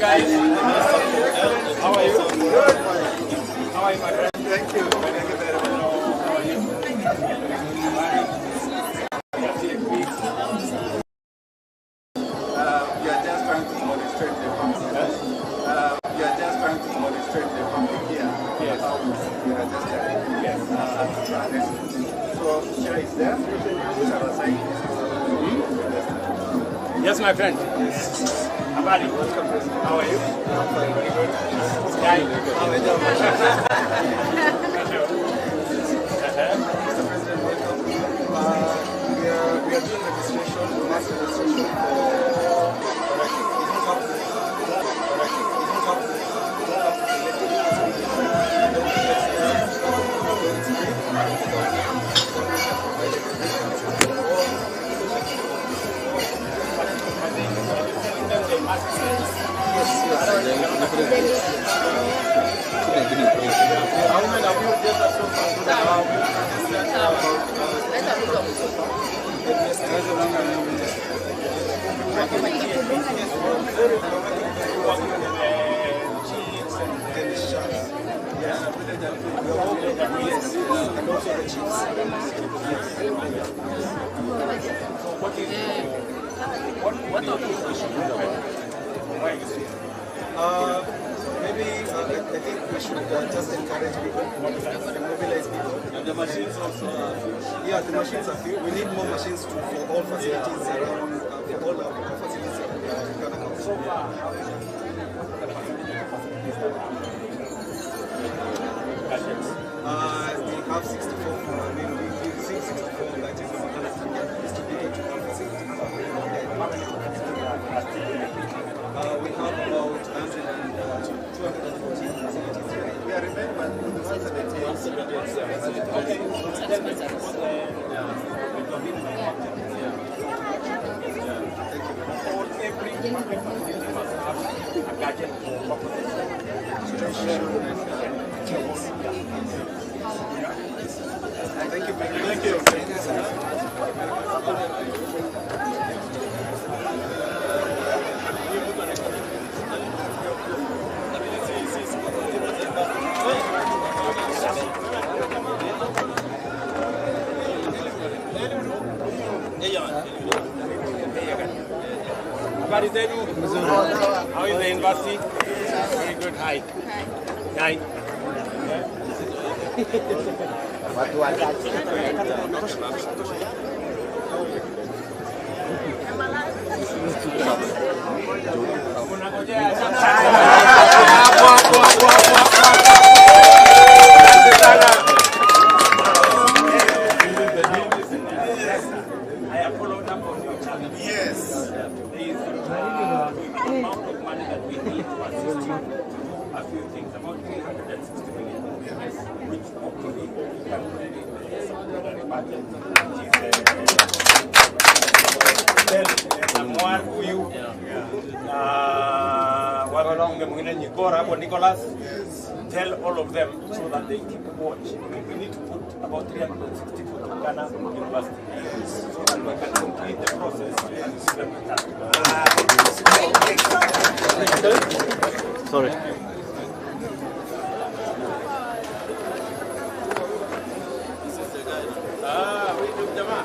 guys. How are you? Good. How are you, my friend? Thank you. Thank you very much. How are you? You are just trying to demonstrate the public. You are just trying to demonstrate the public here. Yes. You are just Yes. So here is there. Which are assigned. Yes, my friend. Habari. Welcome. How are you? I'm fine. Very good. Sky. Mr. President, welcome. We are doing registration, mass registration for What are we should do? maybe I think we should just encourage people, mobilize people. The machines also are Yeah, the machines are few. We need more machines for all facilities around, for all our facilities in Ghana. so far. We have 64, I mean, we see 64 that is distributed to all facilities. We have about 214 facilities here. We are remembered with the 178. Okay. Thank you. Thank you. Habari zenu? How is the university? Very good. Hi. Hi. Watu wachache. I have followed up on your channel. Yes. There is amount of money that we need to assist you to do a few things, about 360 million, which hopefully can really support the budget. Samuel huyu wabunge mwingine Nyikora hapo Nicholas, tell all of them so that they keep watch. We need to put about 360 for Ghana University so that we can complete the process and see them return. Sorry.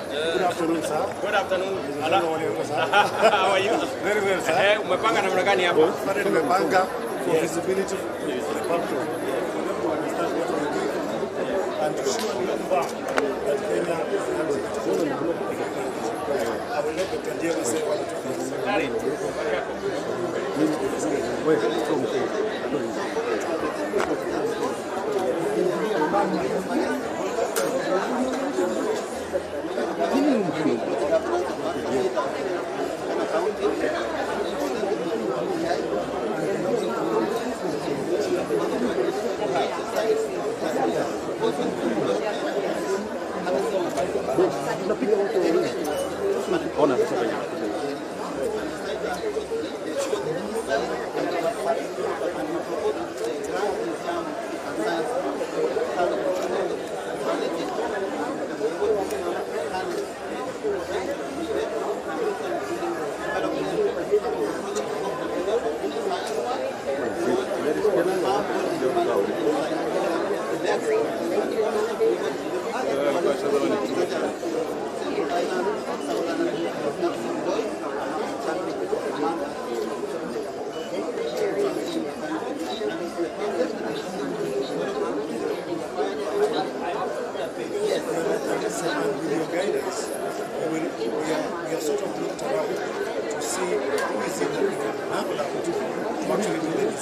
Good afternoon, sir. Good afternoon. How are you? Very well, sir. Umepanga namna gani hapo? Pale nimepanga for visibility for the public. For them to understand what we're doing. And to show them that Kenya is I will let the Kenyan say what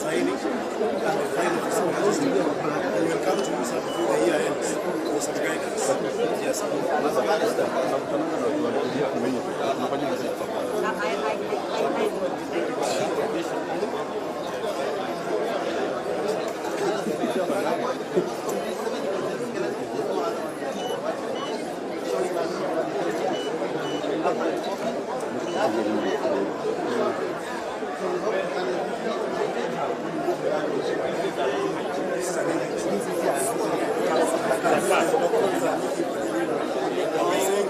filing, and the filing for some register. And we'll come to you before the year ends for some guidance. Yes.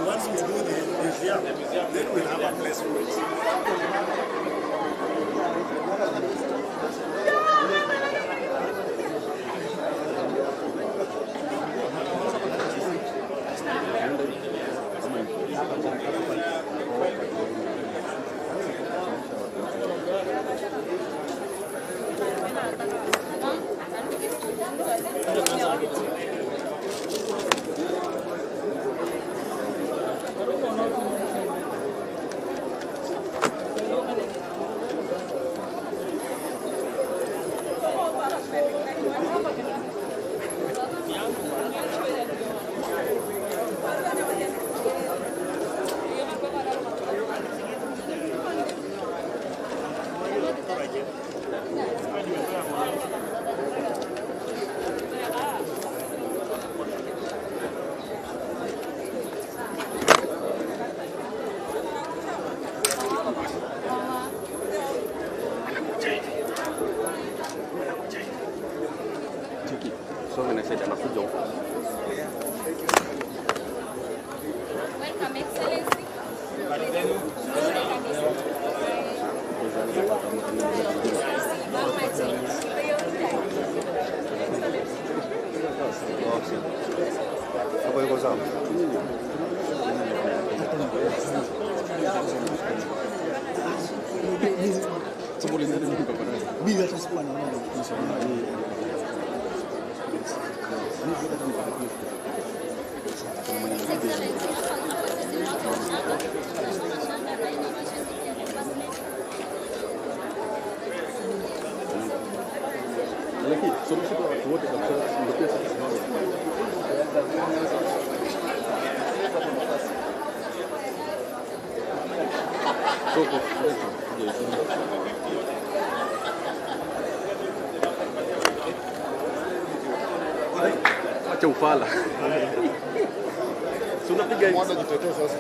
Once we do the museum, then we'll have a place for it. Welcome, Excellency. Acha ufala. Si unapiga hivi. Jitetee sasa.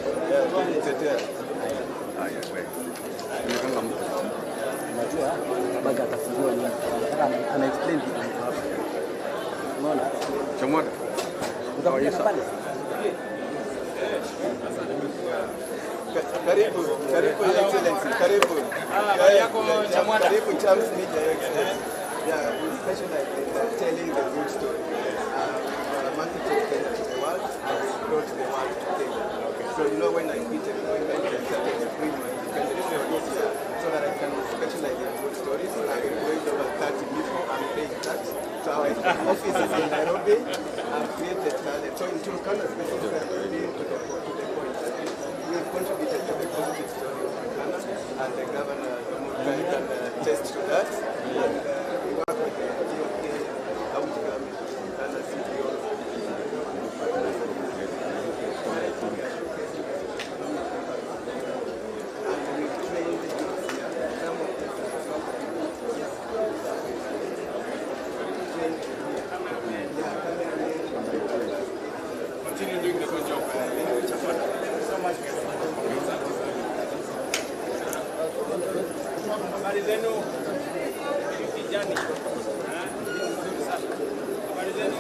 Jitetee. Haya wewe. Nimepanga mtu. Unajua baga atafungua nini? Ana explain kitu hapa. Unaona? Chamwada. Utakuja pale. Karibu Your Excellency, karibu. Karibu Charles Media, Your Excellency. Yeah, we specialize in telling the good story. Marketed Kenya to the world, and we brought the world to Kenya. So you know when I quit employment, I started to bring my independent stories so that I can specialize in good stories. I've employed over 30 people. I'm paying tax. So our office is in Nairobi. I've created talent. So in Turkana, specifically, to the point. We have contributed to the positive story of Turkana, and the governor can attest to that. And we work with the GOK, county government, Turkana City. Continue doing the good job. So much. Habari zenu kijani. Habari zenu.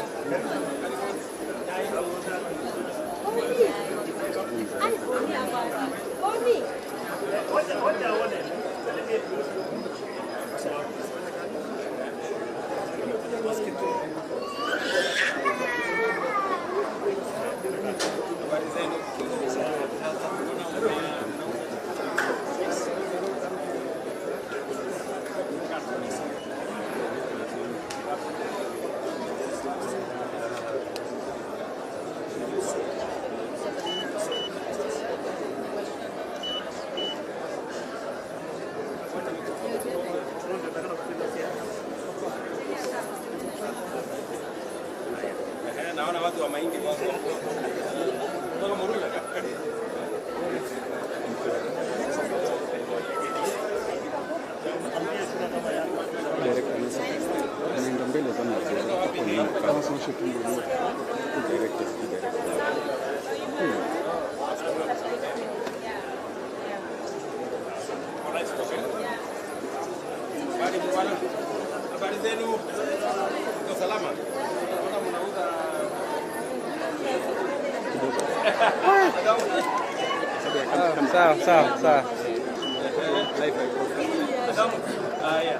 mchuzi wa mahindi kwanza. Kutoka Murula. Direct kabisa. Nenda mbele sana kwa nini? Kama sio shoot ndio. Direct direct. Habari zenu? Kwa salama? Naona mnauza Sawa. haya.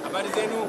Habari zenu?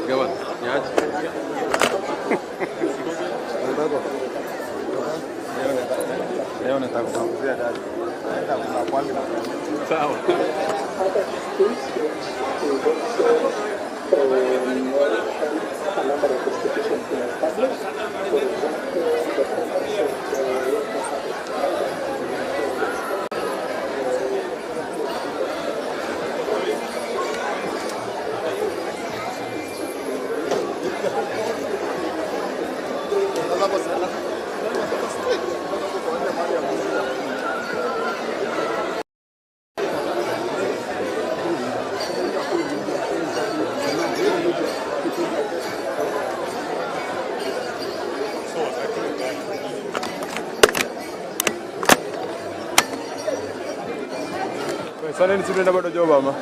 Gawan, niaje? Leo nitakuzungumzia dada. Sawa. Sana ni sisi tunaenda bado job ama?